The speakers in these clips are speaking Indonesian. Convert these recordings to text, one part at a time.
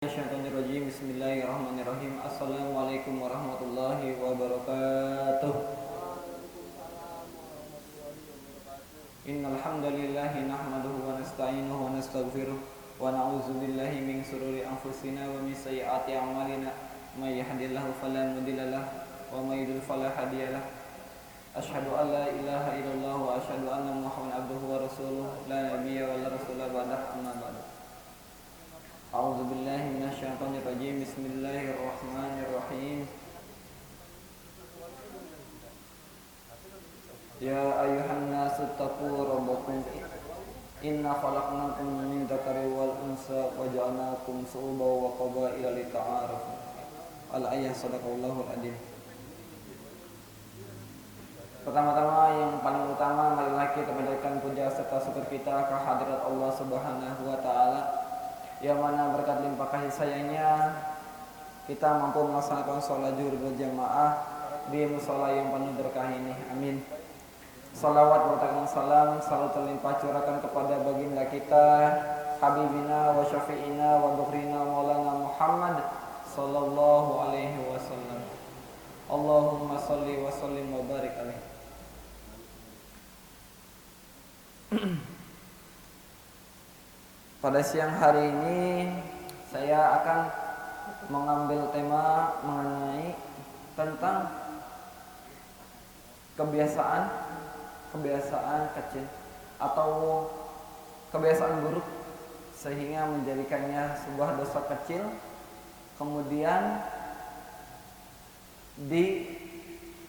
Syaitonirrajim. Bismillahirrahmanirrahim. Assalamualaikum warahmatullahi wabarakatuh. Innal hamdalillah nahmaduhu wa nasta'inuhu wa nastaghfiruh wa na'udzu billahi min shururi anfusina wa min sayyiati a'malina. May yahdihillahu fala mudilla lahu wa may yudlil fala hadiya lahu. Asyhadu an la ilaha illallah wa asyhadu anna Muhammadan abduhu wa rasuluh. La nabiyya wa la rasula ba'dahu, amma ba'du. A'udzu billahi minasyaitonir rajim. Bismillahirrahmanirrahim. Ya ayyuhan nasu taqu rabbakum inna khalaqnakum min dzakarin wal unsa wa ja'alnakum syu'uban wa qabaila lita'arafu. Al-ayah, sadaqallahul adzim. Pertama-tama yang paling utama, marilah kita panjatkan puja serta syukur kita ke hadirat Allah Subhanahu wa taala, yang mana berkat limpah kasih sayangnya kita mampu melaksanakan sholat zuhur berjamaah di musola yang penuh berkah ini. Amin. Salawat bertakkan salam selalu terlimpah curahkan kepada baginda kita, habibina wa syafi'ina wa dhukrina maulana Muhammad sallallahu alaihi wasallam. Allahumma salli wa sallim wa barik alaihi. Pada siang hari ini saya akan mengambil tema mengenai tentang kebiasaan kecil atau kebiasaan buruk sehingga menjadikannya sebuah dosa kecil, kemudian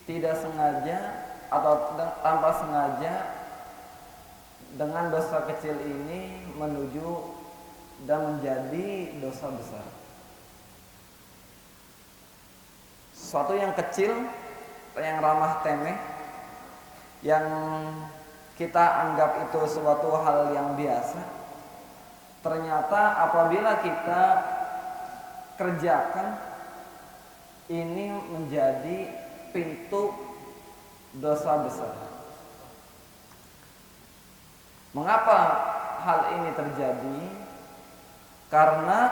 tidak sengaja atau tanpa sengaja dengan dosa kecil ini menuju dan menjadi dosa besar. Sesuatu yang kecil, yang ramah temeh, yang kita anggap itu suatu hal yang biasa, ternyata apabila kita kerjakan, ini menjadi pintu dosa besar. Mengapa hal ini terjadi? Karena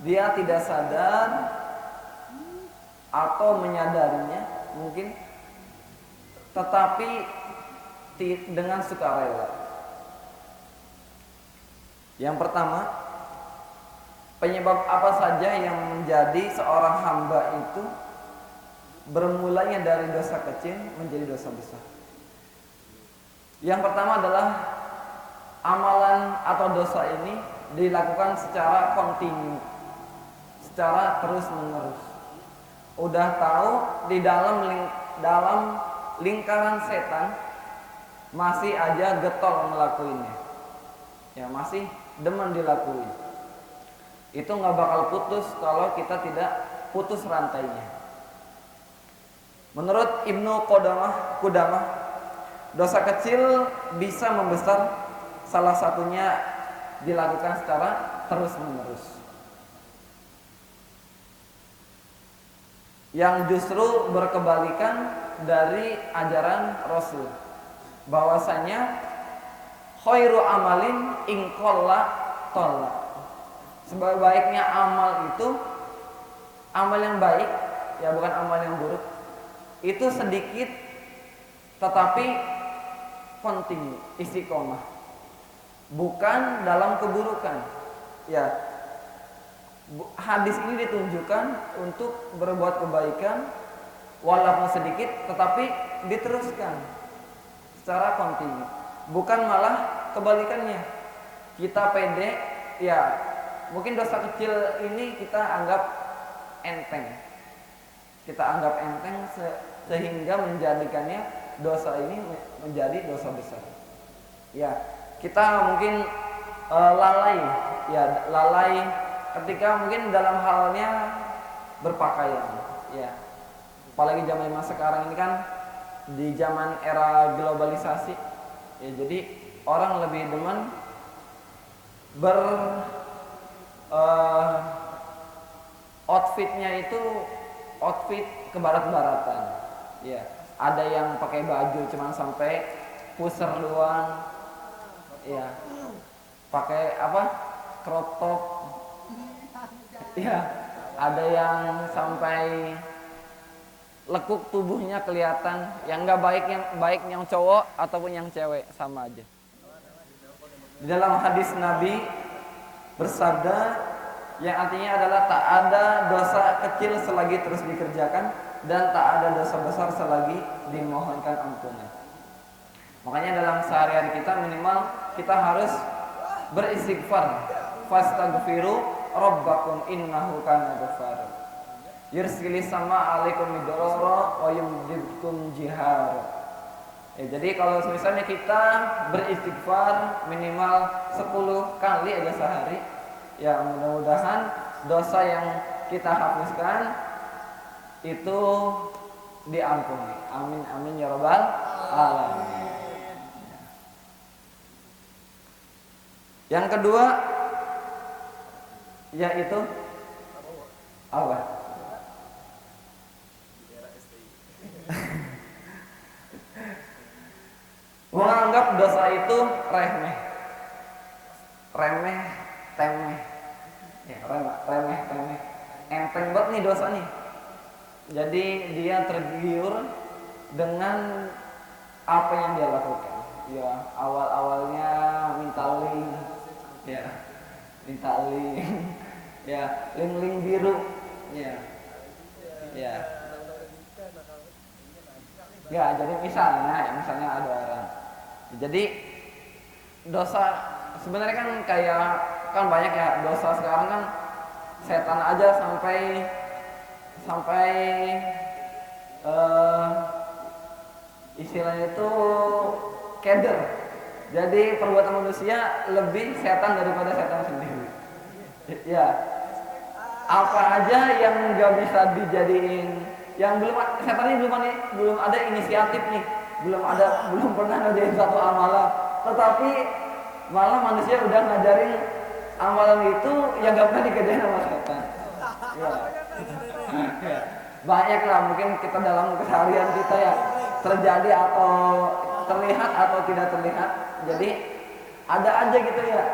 dia tidak sadar atau menyadarinya mungkin, tetapi dengan sukarela. Yang pertama, penyebab apa saja yang menjadi seorang hamba itu bermulanya dari dosa kecil menjadi dosa besar? Yang pertama adalah amalan atau dosa ini dilakukan secara kontinu, secara terus menerus. Udah tahu di dalam lingkaran setan masih aja getol ngelakuinnya, ya masih demen dilakuin. Itu nggak bakal putus kalau kita tidak putus rantainya. Menurut Ibnu Qudamah, dosa kecil bisa membesar salah satunya dilakukan secara terus-menerus, yang justru berkebalikan dari ajaran Rasul, bahwasanya khairu amalin inqalla tolla. Sebaik-baiknya amal itu amal yang baik, ya bukan amal yang buruk. Itu sedikit tetapi kontinu, istiqomah, bukan dalam keburukan. Ya, hadis ini ditunjukkan untuk berbuat kebaikan walaupun sedikit, tetapi diteruskan secara kontinu, bukan malah kebalikannya. Kita pede, ya mungkin dosa kecil ini kita anggap enteng, sehingga menjadikannya dosa ini menjadi dosa besar. Ya, kita mungkin lalai ketika mungkin dalam halnya berpakaian. Ya, apalagi zaman sekarang ini kan di zaman era globalisasi. Ya, jadi orang lebih demen outfitnya itu outfit kebarat-baratan. Ya, ada yang pakai baju cuman sampai pusar doang, ya pakai crop top, Ya, ada yang sampai lekuk tubuhnya kelihatan. Yang nggak baik yang cowok ataupun yang cewek sama aja. Di dalam hadis Nabi bersabda yang artinya adalah tak ada dosa kecil selagi terus dikerjakan dan tak ada dosa besar selagi dimohonkan ampunan. Makanya dalam sehari-hari kita minimal kita harus beristighfar. Fastaghfiru rabbakum innahu kana ghaffar. Yursilis sama alaikum midrara wa yumdidkum jihar. Jadi kalau misalnya kita beristighfar minimal 10 kali aja sehari, ya mudah-mudahan dosa yang kita hapuskan itu diampuni. Amin amin ya rabbal alamin. Yang kedua yaitu apa? Menganggap dosa itu remeh, temeh, ya remeh, temeh, enteng banget nih dosa nih. Jadi dia tergiur dengan apa yang dia lakukan. Ya awalnya minta link, ya link biru, ya. Ya, jadi misalnya ada orang. Jadi dosa sebenarnya kan kan banyak ya dosa sekarang kan setan aja sampai istilahnya itu keder. Jadi perbuatan manusia lebih setan daripada setan sendiri. Ya, apa aja yang nggak bisa dijadiin, yang setan ini belum ada inisiatif nih, belum pernah ngerjain satu amalan, tetapi malah manusia udah ngajarin amalan itu yang nggak pernah dikerjain sama setan. Ya. Banyak lah mungkin kita dalam keseharian kita ya terjadi atau terlihat atau tidak terlihat. Jadi ada aja gitu ya.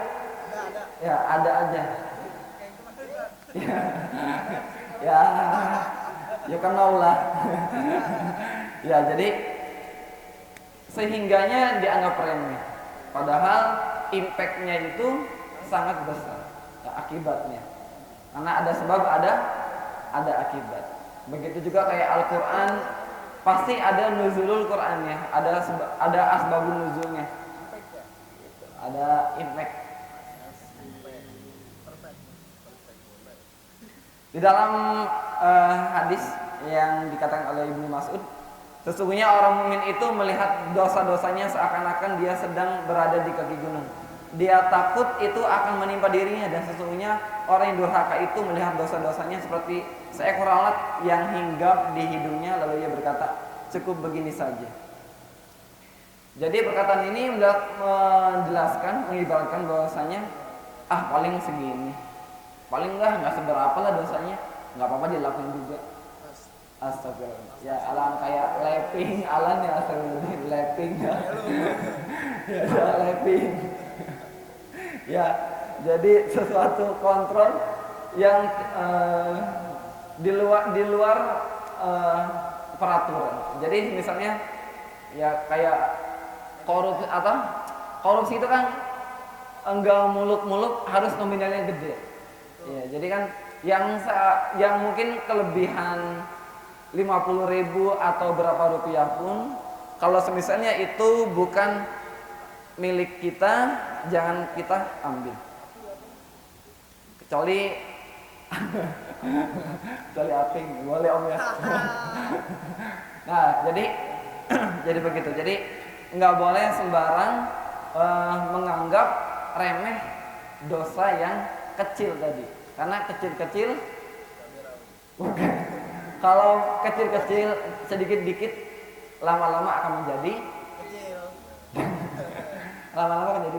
Ya ada aja. Ya kan mau lah. Ya jadi sehingganya dianggap remeh. Padahal impactnya itu sangat besar ya, akibatnya. Karena ada sebab ada akibat. Begitu juga kayak Al-Quran pasti ada nuzulul Qurannya, ada asbabun nuzulnya, ada impact. Di dalam hadis yang dikatakan oleh Ibnu Mas'ud, sesungguhnya orang mukmin itu melihat dosa-dosanya seakan-akan dia sedang berada di kaki gunung. Dia takut itu akan menimpa dirinya, dan sesungguhnya orang yang durhaka itu melihat dosa-dosanya seperti seekor lalat yang hinggap di hidungnya, lalu ia berkata, cukup begini saja. Jadi perkataan ini menjelaskan, mengibaratkan bahwasanya paling segini, paling nggak seberapa lah dosanya, nggak apa-apa dilakuin juga. Astagfirullah. Ya alam kayak lapping, alam ya astagfirullah, lapping ya. Ya lapping. Ya, jadi sesuatu kontrol yang di luar peraturan. Jadi misalnya ya kayak korupsi itu kan enggak muluk-muluk, harus nominalnya gede. Ya, jadi kan yang mungkin kelebihan 50.000 atau berapa rupiah pun, kalau misalnya itu bukan milik kita, jangan kita ambil. Kecuali aping, boleh om ya. Nah, jadi begitu. Jadi nggak boleh sembarang menganggap remeh dosa yang kecil tadi. Karena kecil-kecil, bukan. Kalau kecil-kecil sedikit-dikit, lama-lama akan menjadi kecil. Lama-lama akan jadi